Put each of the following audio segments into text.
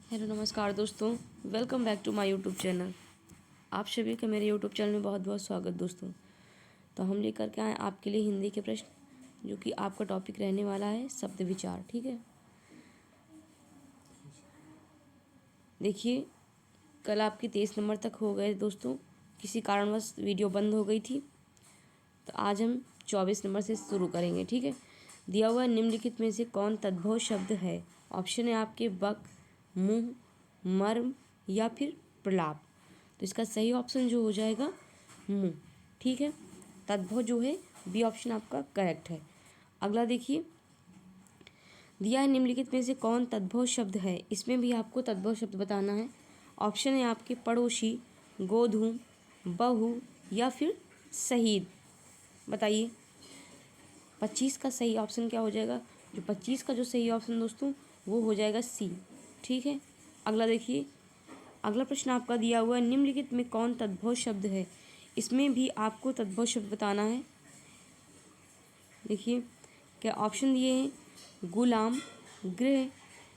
Hello नमस्कार दोस्तों, welcome back to my YouTube channel. आप सभी का मेरे यूट्यूब चैनल में बहुत बहुत स्वागत दोस्तों। तो हम लेकर के आए आपके लिए हिंदी के प्रश्न, जो कि आपका टॉपिक रहने वाला है शब्द विचार। ठीक है, देखिए कल आपके 23 नंबर तक हो गए दोस्तों, किसी कारणवश वीडियो बंद हो गई थी। तो आज हम 24 नंबर से शुरू करेंगे। ठीक है, दिया हुआ निम्नलिखित में से कौन तद्भव शब्द है। ऑप्शन है आपके बक, मुंह, मर्म या फिर प्रलाप। तो इसका सही ऑप्शन जो हो जाएगा मुंह। ठीक है, तद्भव जो है बी ऑप्शन आपका करेक्ट है। अगला देखिए, दिया है निम्नलिखित में से कौन तद्भव शब्द है। इसमें भी आपको तद्भव शब्द बताना है। ऑप्शन है आपके पड़ोसी, गोधूम, बहू या फिर शहीद। बताइए 25 का सही ऑप्शन क्या हो जाएगा। जो 25 का जो सही ऑप्शन दोस्तों वो हो जाएगा सी। ठीक है, अगला देखिए, अगला प्रश्न आपका दिया हुआ है निम्नलिखित में कौन तद्भव शब्द है। इसमें भी आपको तद्भव शब्द बताना है। देखिए क्या ऑप्शन दिए हैं, गुलाम, गृह,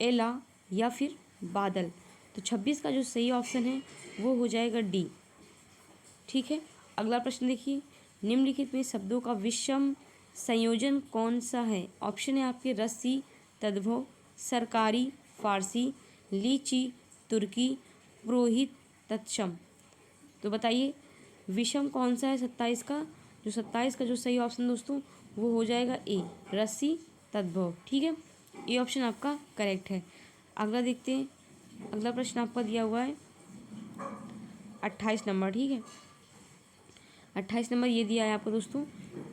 एला या फिर बादल। तो 26 का जो सही ऑप्शन है वो हो जाएगा डी। ठीक है, अगला प्रश्न देखिए, निम्नलिखित में शब्दों का विषम संयोजन कौन सा है। ऑप्शन है आपके रस्सी, तद्भव, सरकारी, फारसी, लीची, तुर्की, पुरोहित, तत्सम। तो बताइए विषम कौन सा है 27 का। जो 27 का जो सही ऑप्शन दोस्तों वो हो जाएगा ए, रस्सी, तद्भव। ठीक है, ये ऑप्शन आपका करेक्ट है। अगला देखते हैं, अगला प्रश्न आपका दिया हुआ है 28 नंबर। ठीक है, 28 नंबर ये दिया है आपको दोस्तों,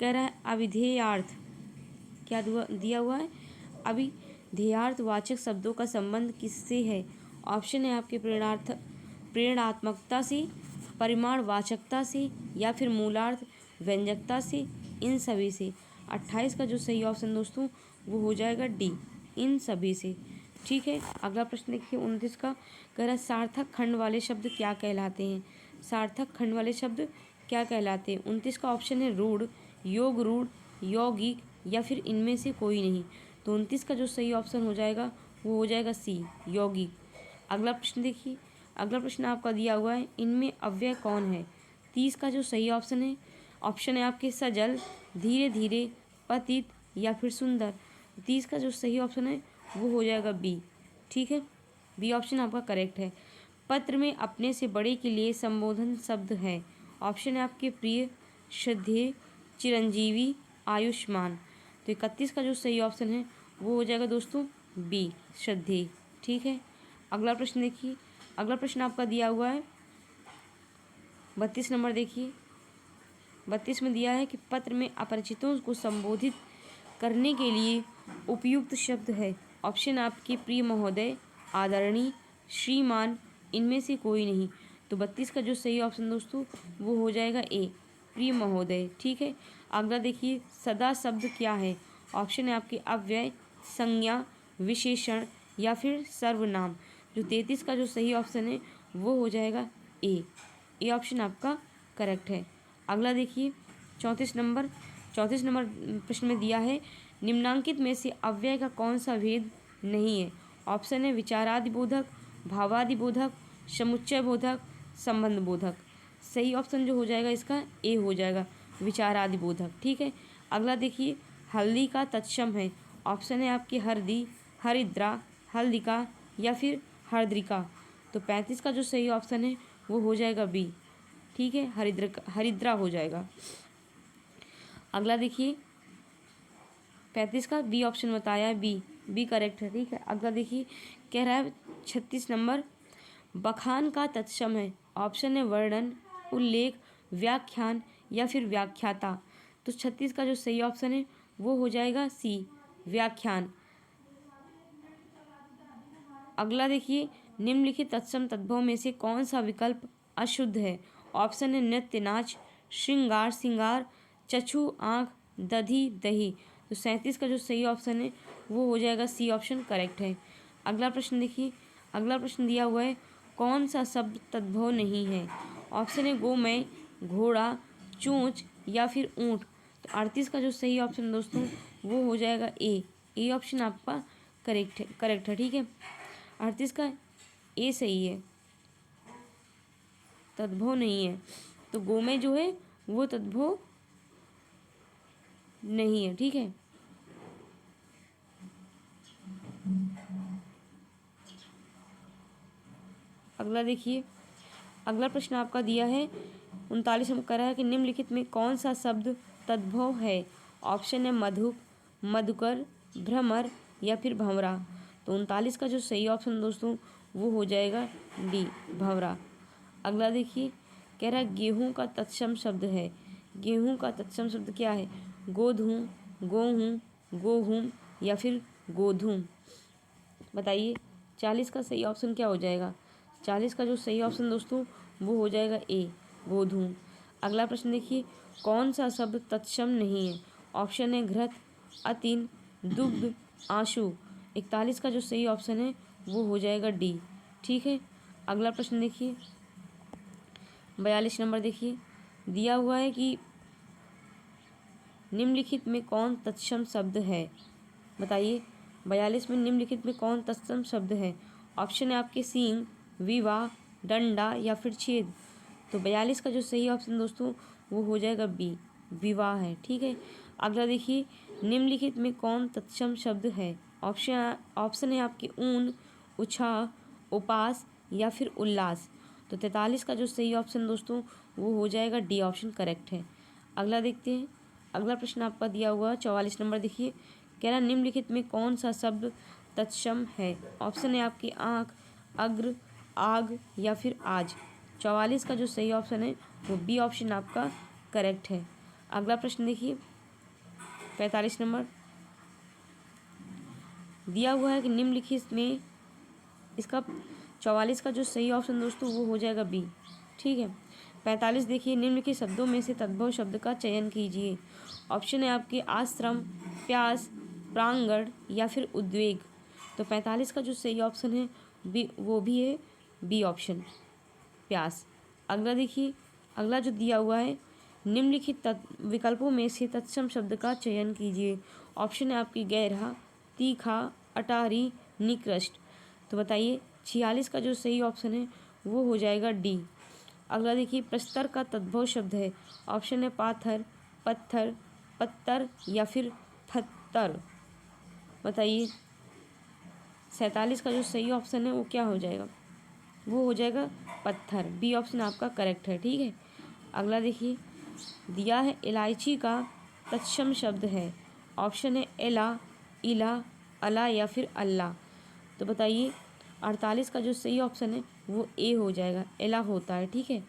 कह रहा है अविधेयार्थ। क्या दिया हुआ है, अविधेयार्थ वाचक शब्दों का संबंध किससे है। ऑप्शन है आपके प्रेरणात्मकता से, परिमाण वाचकता से या फिर मूलार्थ व्यंजकता से, इन सभी से। 28 का जो सही ऑप्शन दोस्तों वो हो जाएगा डी, इन सभी से। ठीक है, अगला प्रश्न देखिए 29 का, कह रहा है सार्थक खंड वाले शब्द क्या कहलाते हैं। सार्थक खंड वाले शब्द क्या कहलाते हैं। 29 का ऑप्शन है रूढ़, योग रूढ़, यौगिक या फिर इनमें से कोई नहीं। तो 29 का जो सही ऑप्शन हो जाएगा वो हो जाएगा सी, यौगिक। अगला प्रश्न देखिए, अगला प्रश्न आपका दिया हुआ है इनमें अव्यय कौन है। 30 का जो सही ऑप्शन है, ऑप्शन है आपके सजल, धीरे धीरे, पतित या फिर सुंदर। 30 का जो सही ऑप्शन है वो हो जाएगा बी। ठीक है, बी ऑप्शन आपका करेक्ट है। पत्र में अपने से बड़े के लिए संबोधन शब्द है। ऑप्शन है आपके प्रिय, श्रद्धेय, चिरंजीवी, आयुष्मान। तो 31 का जो सही ऑप्शन है वो हो जाएगा दोस्तों बी, श्रद्धेय। ठीक है, अगला प्रश्न देखिए, अगला प्रश्न आपका दिया हुआ है 32 नंबर। देखिए 32 में दिया है कि पत्र में अपरिचितों को संबोधित करने के लिए उपयुक्त शब्द है। ऑप्शन आपके प्रिय महोदय, आदरणीय, श्रीमान, इनमें से कोई नहीं। तो 32 का जो सही ऑप्शन दोस्तों वो हो जाएगा ए, प्रिय महोदय। ठीक है, अगला देखिए सदा शब्द क्या है। ऑप्शन है आपके अव्यय, संज्ञा, विशेषण या फिर सर्वनाम। जो 33 का जो सही ऑप्शन है वो हो जाएगा ए, ये ऑप्शन आपका करेक्ट है। अगला देखिए 34 नंबर, 34 नंबर प्रश्न में दिया है निम्नांकित में से अव्यय का कौन सा भेद नहीं है। ऑप्शन है विचारादि बोधक, भावादि बोधक, समुच्चय बोधक, संबंध बोधक। सही ऑप्शन जो हो जाएगा इसका ए हो जाएगा, विचारादि बोधक। ठीक है, अगला देखिए हल्दी का तत्सम है। ऑप्शन है आपकी हरदी, हरिद्रा, हल्दिका या फिर हरद्रिका। तो 35 का जो सही ऑप्शन है वो हो जाएगा बी। ठीक है, हरिद्रा हो जाएगा। अगला देखिए 35 का बी ऑप्शन बताया है, बी करेक्ट है। ठीक है, अगला देखिए कह रहा है 36 नंबर, बखान का तत्सम है। ऑप्शन है वर्णन, उल्लेख, व्याख्यान या फिर व्याख्याता। तो 36 का जो सही ऑप्शन है वो हो जाएगा सी, व्याख्यान। अगला देखिए निम्नलिखित तत्सम तद्भव में से कौन सा विकल्प अशुद्ध है। ऑप्शन है नृत्य नाच, श्रृंगार सिंगार, चक्षु आँख, दधी दही। तो 37 का जो सही ऑप्शन है वो हो जाएगा सी ऑप्शन करेक्ट है। अगला प्रश्न देखिए, अगला प्रश्न दिया हुआ है कौन सा शब्द तद्भव नहीं है। ऑप्शन है गोमय, घोड़ा, चोंच या फिर ऊँट। तो 38 का जो सही ऑप्शन दोस्तों वो हो जाएगा ए ऑप्शन आपका करेक्ट है। ठीक है, 38 का ए सही है, तद्भव नहीं है। तो गो में जो है वो तद्भव नहीं है, ठीक है। अगला देखिए, अगला प्रश्न आपका दिया है 39 नंबर, कह रहा है कि निम्नलिखित में कौन सा शब्द तद्भव है। ऑप्शन है मधुप, मधुकर, भ्रमर या फिर भंवरा। तो 39 का जो सही ऑप्शन दोस्तों वो हो जाएगा डी, भंवरा। अगला देखिए, कह रहा है गेहूं का तत्सम शब्द है। गेहूं का तत्सम शब्द क्या है। गोधूम, गोहूँ, गोहूम या फिर गोधूम। बताइए 40 का सही ऑप्शन क्या हो जाएगा। 40 का जो सही ऑप्शन दोस्तों वो हो जाएगा ए, गोधूम। अगला प्रश्न देखिए, कौन सा शब्द तत्सम नहीं है। ऑप्शन है घृत, अतीन, दुग्ध, आंसू। 41 का जो सही ऑप्शन है वो हो जाएगा डी, ठीक है। अगला प्रश्न देखिए 42 नंबर, देखिए दिया हुआ है कि निम्नलिखित में कौन तत्सम शब्द है। बताइए 42 में निम्नलिखित में कौन तत्सम शब्द है। ऑप्शन है आपके सींग, विवाह, डंडा या फिर छेद। तो 42 का जो सही ऑप्शन दोस्तों वो हो जाएगा बी, विवाह है, ठीक है। अगला देखिए, निम्नलिखित में कौन तत्सम शब्द है। ऑप्शन है आपके ऊन, उत्साह, उपास या फिर उल्लास। तो 43 का जो सही ऑप्शन दोस्तों वो हो जाएगा डी ऑप्शन करेक्ट है। अगला देखते हैं, अगला प्रश्न आपका दिया हुआ 44 नंबर, देखिए कह रहा निम्नलिखित में कौन सा शब्द तत्सम है। ऑप्शन है आपकी आँख, अग्र, आग या फिर आज। 44 का जो सही ऑप्शन है वो बी ऑप्शन आपका करेक्ट है। अगला प्रश्न देखिए 45 नंबर, दिया हुआ है कि निम्नलिखित में इसका 44 का जो सही ऑप्शन दोस्तों वो हो जाएगा बी, ठीक है। 45 देखिए, निम्नलिखित शब्दों में से तद्भव शब्द का चयन कीजिए। ऑप्शन है आपके आश्रम, प्यास, प्रांगण या फिर उद्वेग। तो 45 का जो सही ऑप्शन है बी, वो भी है बी ऑप्शन, प्यास। अगला देखिए, अगला जो दिया हुआ है, निम्नलिखित विकल्पों में से तत्सम शब्द का चयन कीजिए। ऑप्शन है आपकी गहरा, तीखा, अटारी, निकृष्ट। तो बताइए 46 का जो सही ऑप्शन है वो हो जाएगा डी। अगला देखिए, प्रस्तर का तद्भव शब्द है। ऑप्शन है पाथर, पत्थर, पत्तर या फिर पत्थर। बताइए 47 का जो सही ऑप्शन है वो क्या हो जाएगा, वो हो जाएगा पत्थर, बी ऑप्शन आपका करेक्ट है, ठीक है। अगला देखिए, दिया है इलायची का तत्सम शब्द है। ऑप्शन है एला, इला, अला या फिर अल्लाह। तो बताइए 48 का जो सही ऑप्शन है वो ए हो जाएगा, एला होता है, ठीक है।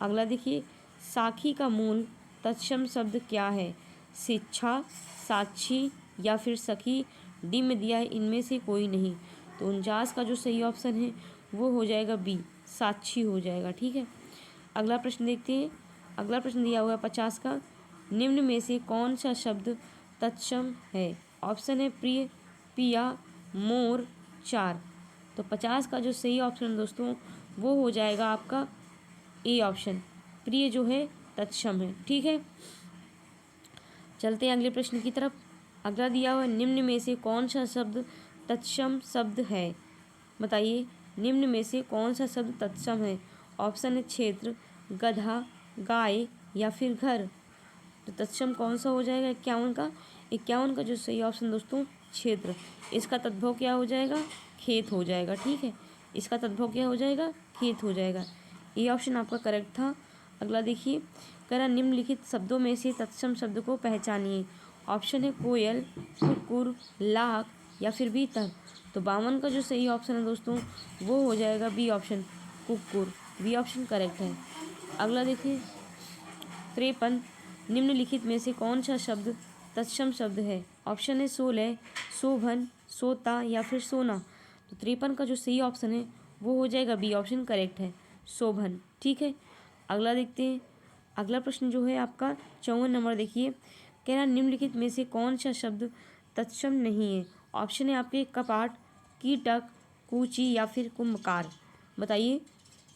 अगला देखिए, साखी का मूल तत्सम शब्द क्या है। शिक्षा, साक्षी या फिर सखी। डी में दिया है इनमें से कोई नहीं। तो 49 का जो सही ऑप्शन है वो हो जाएगा बी, साक्षी हो जाएगा, ठीक है। अगला प्रश्न देखते हैं, अगला प्रश्न दिया हुआ है 50 का, निम्न में से कौन सा शब्द तत्सम है। ऑप्शन है प्रिय, पिया, मोर, चार। तो 50 का जो सही ऑप्शन दोस्तों वो हो जाएगा आपका ए ऑप्शन, प्रिय जो है तत्सम है, ठीक है। चलते हैं अगले प्रश्न की तरफ। अगला दिया हुआ निम्न में से कौन सा शब्द तत्सम शब्द है। बताइए निम्न में से कौन सा शब्द तत्सम है। ऑप्शन है क्षेत्र, गधा, गाय या फिर घर। तो तत्सम कौन सा हो जाएगा 51 का। 51 का जो सही ऑप्शन दोस्तों क्षेत्र, इसका तद्भव क्या हो जाएगा, खेत हो जाएगा, ठीक है। इसका तद्भव क्या हो जाएगा, खेत हो जाएगा। ये ऑप्शन आपका करेक्ट था। अगला देखिए, कह रहा निम्नलिखित शब्दों में से तत्सम शब्द को पहचानिए। ऑप्शन है कोयल, कुकुर, लाख या फिर भीतर। तो 52 का जो सही ऑप्शन है दोस्तों वो हो जाएगा बी ऑप्शन, कुकुर, बी ऑप्शन करेक्ट है। अगला देखिए 53, निम्नलिखित में से कौन सा शब्द तत्सम शब्द है। ऑप्शन है 16, शोभन, सोता या फिर सोना। तो 53 का जो सही ऑप्शन है वो हो जाएगा बी ऑप्शन करेक्ट है, शोभन, ठीक है। अगला देखते हैं, अगला प्रश्न जो है आपका 54 नंबर, देखिए कह रहा निम्नलिखित में से कौन सा शब्द तत्सम नहीं है। ऑप्शन है आपके कपाट, कीटक, कूची या फिर कुंभकार। बताइए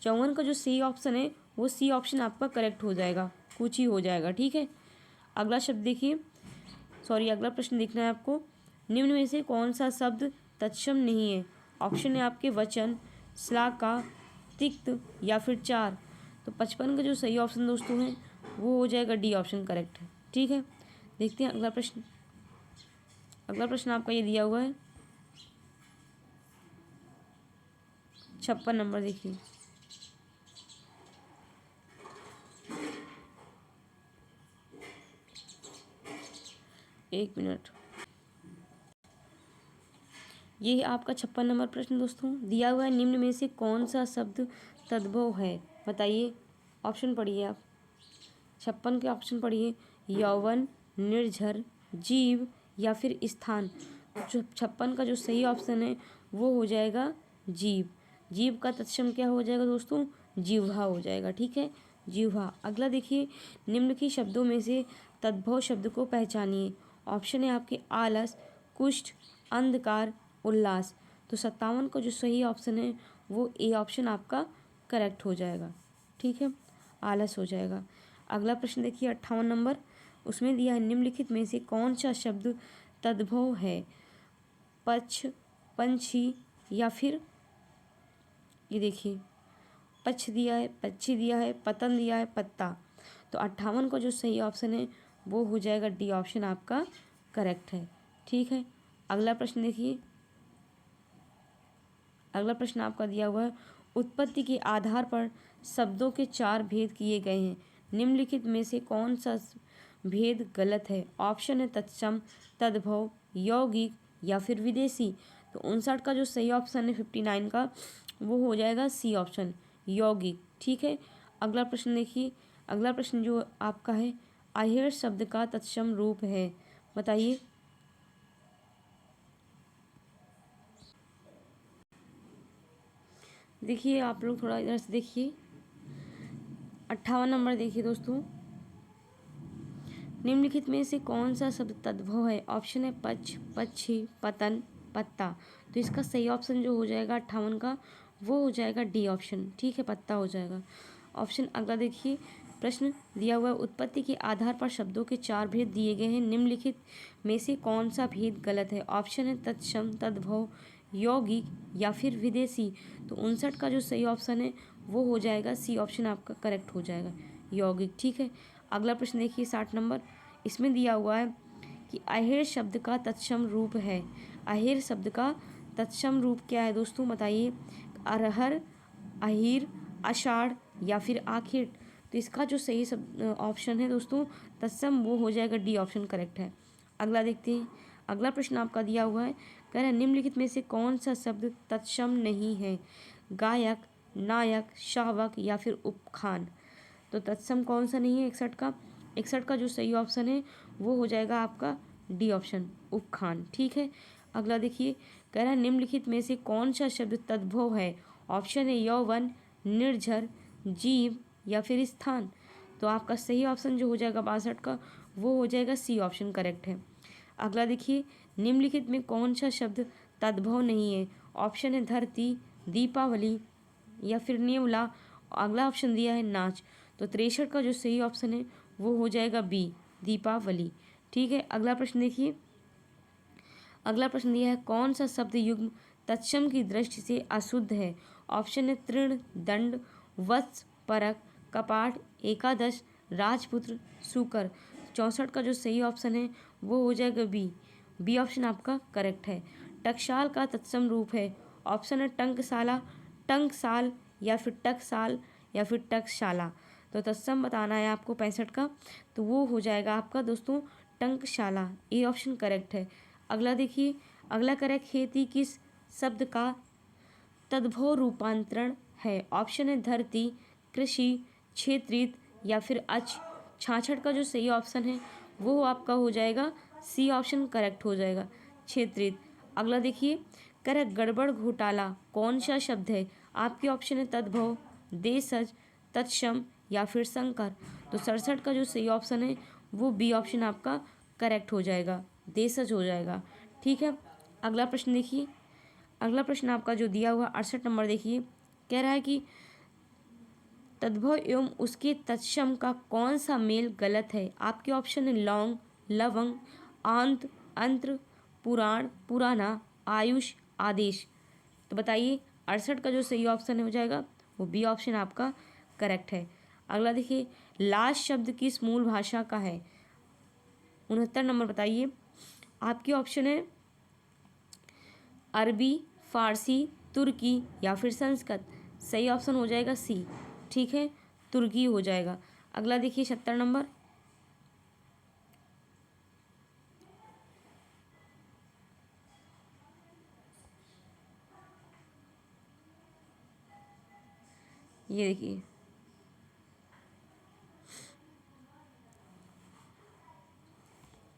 54 का जो सही ऑप्शन है वो सी ऑप्शन आपका करेक्ट हो जाएगा, कूची हो जाएगा, ठीक है। अगला शब्द देखिए, अगला प्रश्न देखना है आपको, निम्न में से कौन सा शब्द तत्सम नहीं है। ऑप्शन है आपके वचन, श्लाका, तिक्त या फिर चार। तो 55 का जो सही ऑप्शन दोस्तों है वो हो जाएगा डी ऑप्शन करेक्ट है। ठीक है, देखते हैं अगला प्रश्न। अगला प्रश्न आपका ये दिया हुआ है 56 नंबर, देखिए। एक मिनट, ये है आपका 56 नंबर प्रश्न दोस्तों। दिया हुआ है निम्न में से कौन सा शब्द तद्भव है, बताइए। ऑप्शन पढ़िए आप, 56 के ऑप्शन पढ़िए। यौवन, निर्झर, जीव या फिर स्थान। जो 56 का जो सही ऑप्शन है वो हो जाएगा जीव। जीव का तत्सम क्या हो जाएगा दोस्तों, जिह्वा हो जाएगा। ठीक है, जिह्वा। अगला देखिए, निम्नलिखित शब्दों में से तद्भव शब्द को पहचानिए। ऑप्शन है आपके आलस, कुष्ठ, अंधकार, उल्लास। तो 57 का जो सही ऑप्शन है वो ए ऑप्शन आपका करेक्ट हो जाएगा। ठीक है, आलस हो जाएगा। अगला प्रश्न देखिए 58 नंबर, उसमें दिया है निम्नलिखित में से कौन सा शब्द तद्भव है। पक्ष, पंछी या फिर, ये देखिए पक्ष दिया है, पक्षी दिया है, पतन दिया है, पत्ता। तो 58 का जो सही ऑप्शन है वो हो जाएगा डी ऑप्शन आपका करेक्ट है। ठीक है, अगला प्रश्न देखिए। अगला प्रश्न आपका दिया हुआ है उत्पत्ति के आधार पर शब्दों के चार भेद किए गए हैं, निम्नलिखित में से कौन सा भेद गलत है। ऑप्शन है तत्सम, तद्भव, यौगिक या फिर विदेशी। तो 59 का जो सही ऑप्शन है 59 का वो हो जाएगा सी ऑप्शन, यौगिक। ठीक है, अगला प्रश्न देखिए। अगला प्रश्न जो आपका है आहेर शब्द का तत्सम रूप है, बताइए। देखिए आप लोग थोड़ा इधर से देखिए, 58 नंबर देखिए दोस्तों। निम्नलिखित में से कौन सा शब्द तद्भव है। ऑप्शन है पक्ष, पक्षी, पतन, पत्ता। तो इसका सही ऑप्शन जो हो जाएगा 58 का वो हो जाएगा डी ऑप्शन। ठीक है, पत्ता हो जाएगा। ऑप्शन अगला देखिए, प्रश्न दिया हुआ है उत्पत्ति के आधार पर शब्दों के चार भेद दिए गए हैं, निम्नलिखित में से कौन सा भेद गलत है। ऑप्शन है तत्सम, तद्भव, यौगिक या फिर विदेशी। तो 59 का जो सही ऑप्शन है वो हो जाएगा सी ऑप्शन आपका करेक्ट हो जाएगा, यौगिक। ठीक है, अगला प्रश्न देखिए 60 नंबर, इसमें दिया हुआ है कि आहेर शब्द का तत्सम रूप है। आहेर शब्द का तत्सम रूप क्या है दोस्तों, बताइए। अरहर, अहीर, आषाढ़ या फिर आखिर। तो इसका जो सही शब्द ऑप्शन है दोस्तों तत्सम वो हो जाएगा डी ऑप्शन करेक्ट है। अगला देखते हैं। अगला प्रश्न आपका दिया हुआ है, कह रहा है निम्नलिखित में से कौन सा शब्द तत्सम नहीं है। गायक, नायक, शावक या फिर उपखान। तो तत्सम कौन सा नहीं है 61 का। 61 का जो सही ऑप्शन है वो हो जाएगा आपका डी ऑप्शन, उपखान। ठीक है, अगला देखिए, कह रहा है निम्नलिखित में से कौन सा शब्द तद्भव है। ऑप्शन है यौवन, निर्झर, जीव या फिर स्थान। तो आपका सही ऑप्शन जो हो जाएगा 62 का वो हो जाएगा सी ऑप्शन करेक्ट है। अगला देखिए, निम्नलिखित में कौन सा शब्द तद्भव नहीं है। ऑप्शन है धरती, दीपावली या फिर नेवला। अगला ऑप्शन दिया है नाच। तो 63 का जो सही ऑप्शन है वो हो जाएगा बी, दीपावली। ठीक है, अगला प्रश्न देखिए। अगला प्रश्न दिया है कौन सा शब्द युग्म तत्सम की दृष्टि से अशुद्ध है। ऑप्शन है तृण, दंड, वत्स, परक, कपाट, एकादश, राजपुत्र, सूकर। 64 का जो सही ऑप्शन है वो हो जाएगा बी, बी ऑप्शन आपका करेक्ट है। टकसाल का तत्सम रूप है। ऑप्शन है टंकशाला, टंकसाल या फिर टकसाल या फिर टकशाला। तो तत्सम बताना है आपको 65 का, तो वो हो जाएगा आपका दोस्तों टंकशाला, ए ऑप्शन करेक्ट है। अगला देखिए, अगला करेक्ट खेती किस शब्द का तद्भव रूपांतरण है। ऑप्शन है धरती, कृषि, क्षेत्रित या फिर अच। 66 का जो सही ऑप्शन है वो आपका हो जाएगा सी ऑप्शन करेक्ट हो जाएगा, क्षेत्रित। अगला देखिए, करेक्ट गड़बड़ घोटाला कौन सा शब्द है। आपके ऑप्शन है तद्भव, देशज, तत्सम या फिर संकर। तो 67 का जो सही ऑप्शन है वो बी ऑप्शन आपका करेक्ट हो जाएगा, देशज हो जाएगा। ठीक है, अगला प्रश्न देखिए। अगला प्रश्न आपका जो दिया हुआ 68 नंबर देखिए, कह रहा है कि तद्भव एवं उसके तत्सम का कौन सा मेल गलत है। आपके ऑप्शन है लौंग, लवंग, आंत, अंत्र, पुराण, पुराना, आयुष, आदेश। तो बताइए 68 का जो सही ऑप्शन हो जाएगा वो बी ऑप्शन आपका करेक्ट है। अगला देखिए, लास्ट शब्द किस मूल भाषा का है? 69 नंबर बताइए। आपके ऑप्शन है अरबी, फारसी, तुर्की या फिर संस्कृत। सही ऑप्शन हो जाएगा सी, ठीक है, तुर्की हो जाएगा। अगला देखिए 70 नंबर। ये देखिए,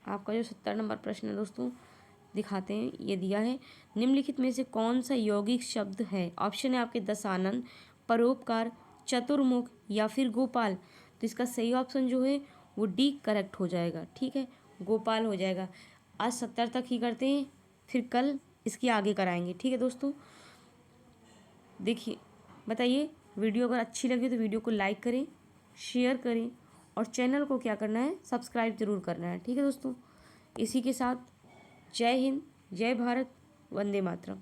आपका जो 70 नंबर प्रश्न है दोस्तों, दिखाते हैं, ये दिया है, निम्नलिखित में से कौन सा यौगिक शब्द है? ऑप्शन है आपके दशानन, परोपकार, चतुर्मुख या फिर गोपाल। तो इसका सही ऑप्शन जो है वो डी करेक्ट हो जाएगा, ठीक है, गोपाल हो जाएगा। आज 70 तक ही करते हैं, फिर कल इसकी आगे कराएंगे, ठीक है दोस्तों। देखिए, बताइए, वीडियो अगर अच्छी लगी तो वीडियो को लाइक करें, शेयर करें और चैनल को क्या करना है, सब्सक्राइब जरूर करना है, ठीक है दोस्तों। इसी के साथ जय हिंद, जय भारत, वंदे मातरम।